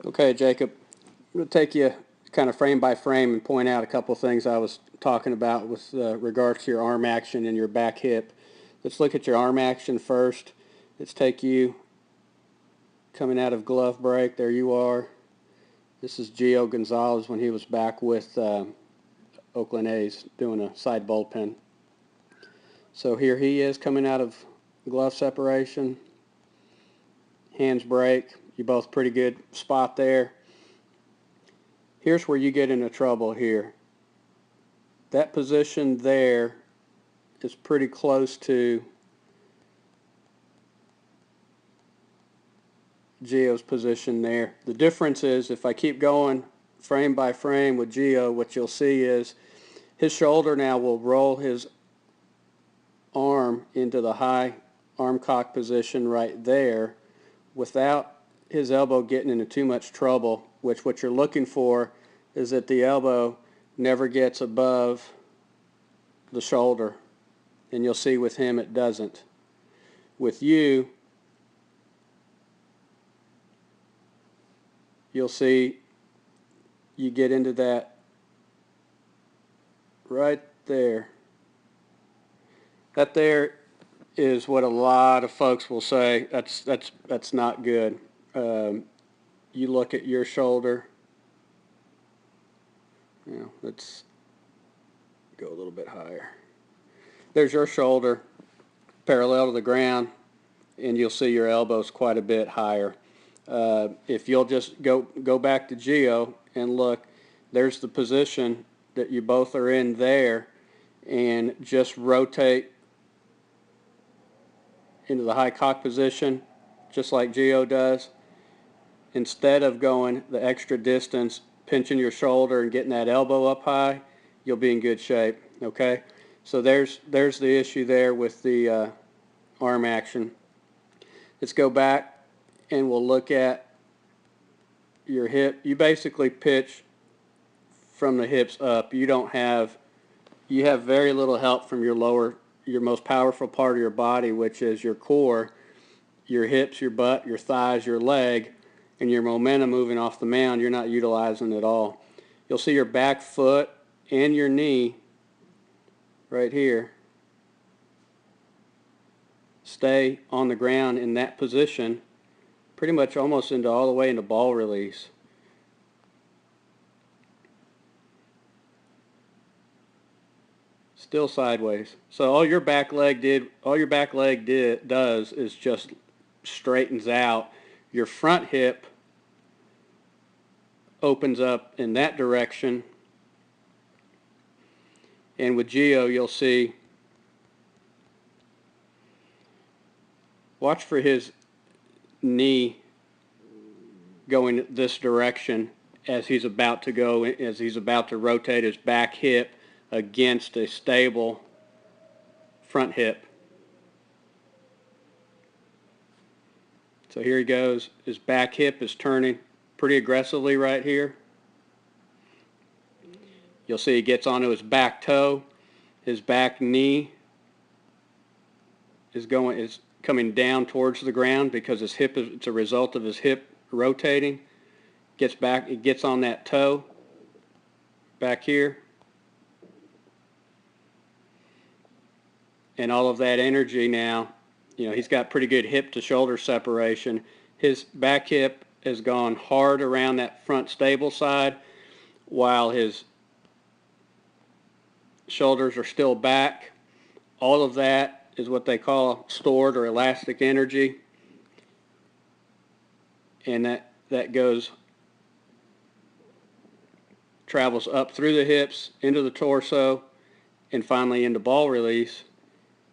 Okay, Jacob, I'm going to take you kind of frame by frame and point out a couple things I was talking about with regards to your arm action and your back hip. Let's look at your arm action first. Let's take you coming out of glove break. There you are. This is Gio Gonzalez when he was back with Oakland A's doing a side bullpen. So here he is coming out of glove separation. Hands break. You're both pretty good spot there. Here's where you get into trouble here. That position there is pretty close to Gio's position there. The difference is if I keep going frame by frame with Gio, what you'll see is his shoulder now will roll his arm into the high arm cock position right there without his elbow getting into too much trouble, which what you're looking for is that the elbow never gets above the shoulder. And you'll see with him it doesn't. With you, you'll see you get into that right there. That there is what a lot of folks will say that's not good. You look at your shoulder. Let's go a little bit higher. There's your shoulder parallel to the ground, and you'll see your elbows quite a bit higher. If you'll just go back to Gio and look, there's the position that you both are in there, and just rotate into the high cock position, just like Gio does. Instead of going the extra distance, pinching your shoulder and getting that elbow up high, you'll be in good shape, okay? So there's the issue there with the arm action. Let's go back and we'll look at your hip. You basically pitch from the hips up. You have very little help from your most powerful part of your body, which is your core, your hips, your butt, your thighs, your leg, and your momentum moving off the mound. You're not utilizing at all. You'll see your back foot and your knee right here stay on the ground in that position pretty much almost into all the way into ball release. Still sideways. So all your back leg does is just straightens out. Your front hip opens up in that direction. And with Gio, you'll see, watch for his knee going this direction as he's about to rotate his back hip against a stable front hip. So here he goes. His back hip is turning pretty aggressively right here. You'll see he gets onto his back toe. His back knee is coming down towards the ground because it's a result of his hip rotating. It gets on that toe back here. And all of that energy now, he's got pretty good hip to shoulder separation. His back hip has gone hard around that front stable side while his shoulders are still back. All of that is what they call stored or elastic energy. And that travels up through the hips, into the torso, and finally into ball release.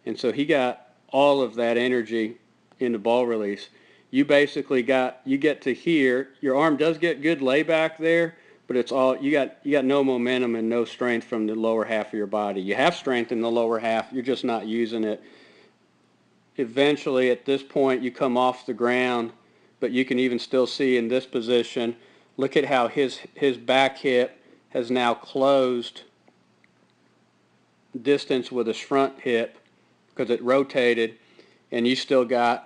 And so he got all of that energy into ball release. You basically you get to here. Your arm does get good layback there, but it's all you got no momentum and no strength from the lower half of your body. You have strength in the lower half, you're just not using it. Eventually, at this point, you come off the ground, but you can even still see in this position, look at how his back hip has now closed distance with his front hip because it rotated, and you still got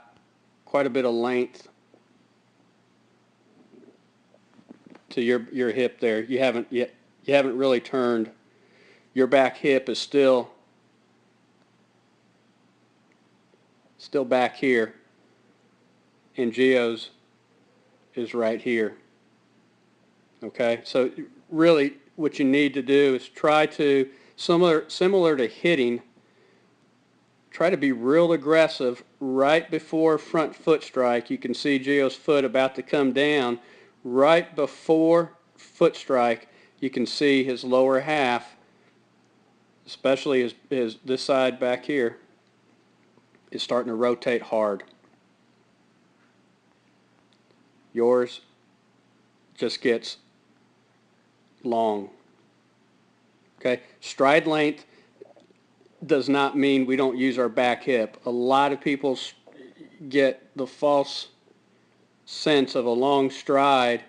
quite a bit of length to your hip there. You haven't really turned. Your back hip is still back here, and Gio's is right here. Okay, so really what you need to do is try to, similar to hitting, try to be real aggressive right before front foot strike. You can see Gio's foot about to come down. Right before foot strike, you can see his lower half, especially his this side back here, is starting to rotate hard. Yours just gets long. Okay, stride length does not mean we don't use our back hip. A lot of people get the false sense of a long stride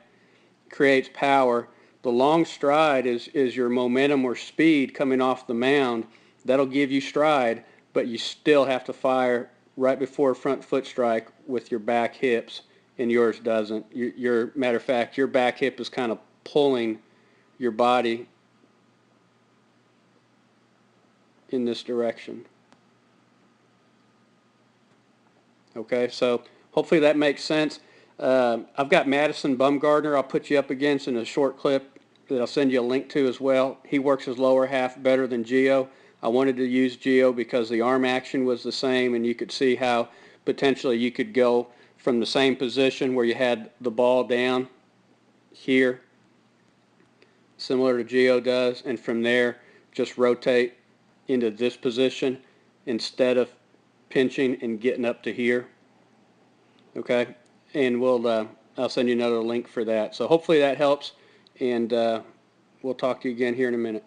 creates power. The long stride is your momentum or speed coming off the mound. That'll give you stride, but you still have to fire right before front foot strike with your back hips, and yours doesn't. Matter of fact, your back hip is kind of pulling your body in this direction. Okay, so hopefully that makes sense. I've got Madison Bumgardner I'll put you up against in a short clip that I'll send you a link to as well. He works his lower half better than Gio. I wanted to use Gio because the arm action was the same, and you could see how potentially you could go from the same position where you had the ball down here, similar to Gio does, and from there just rotate into this position instead of pinching and getting up to here. Okay, and I'll send you another link for that. So hopefully that helps, and we'll talk to you again here in a minute.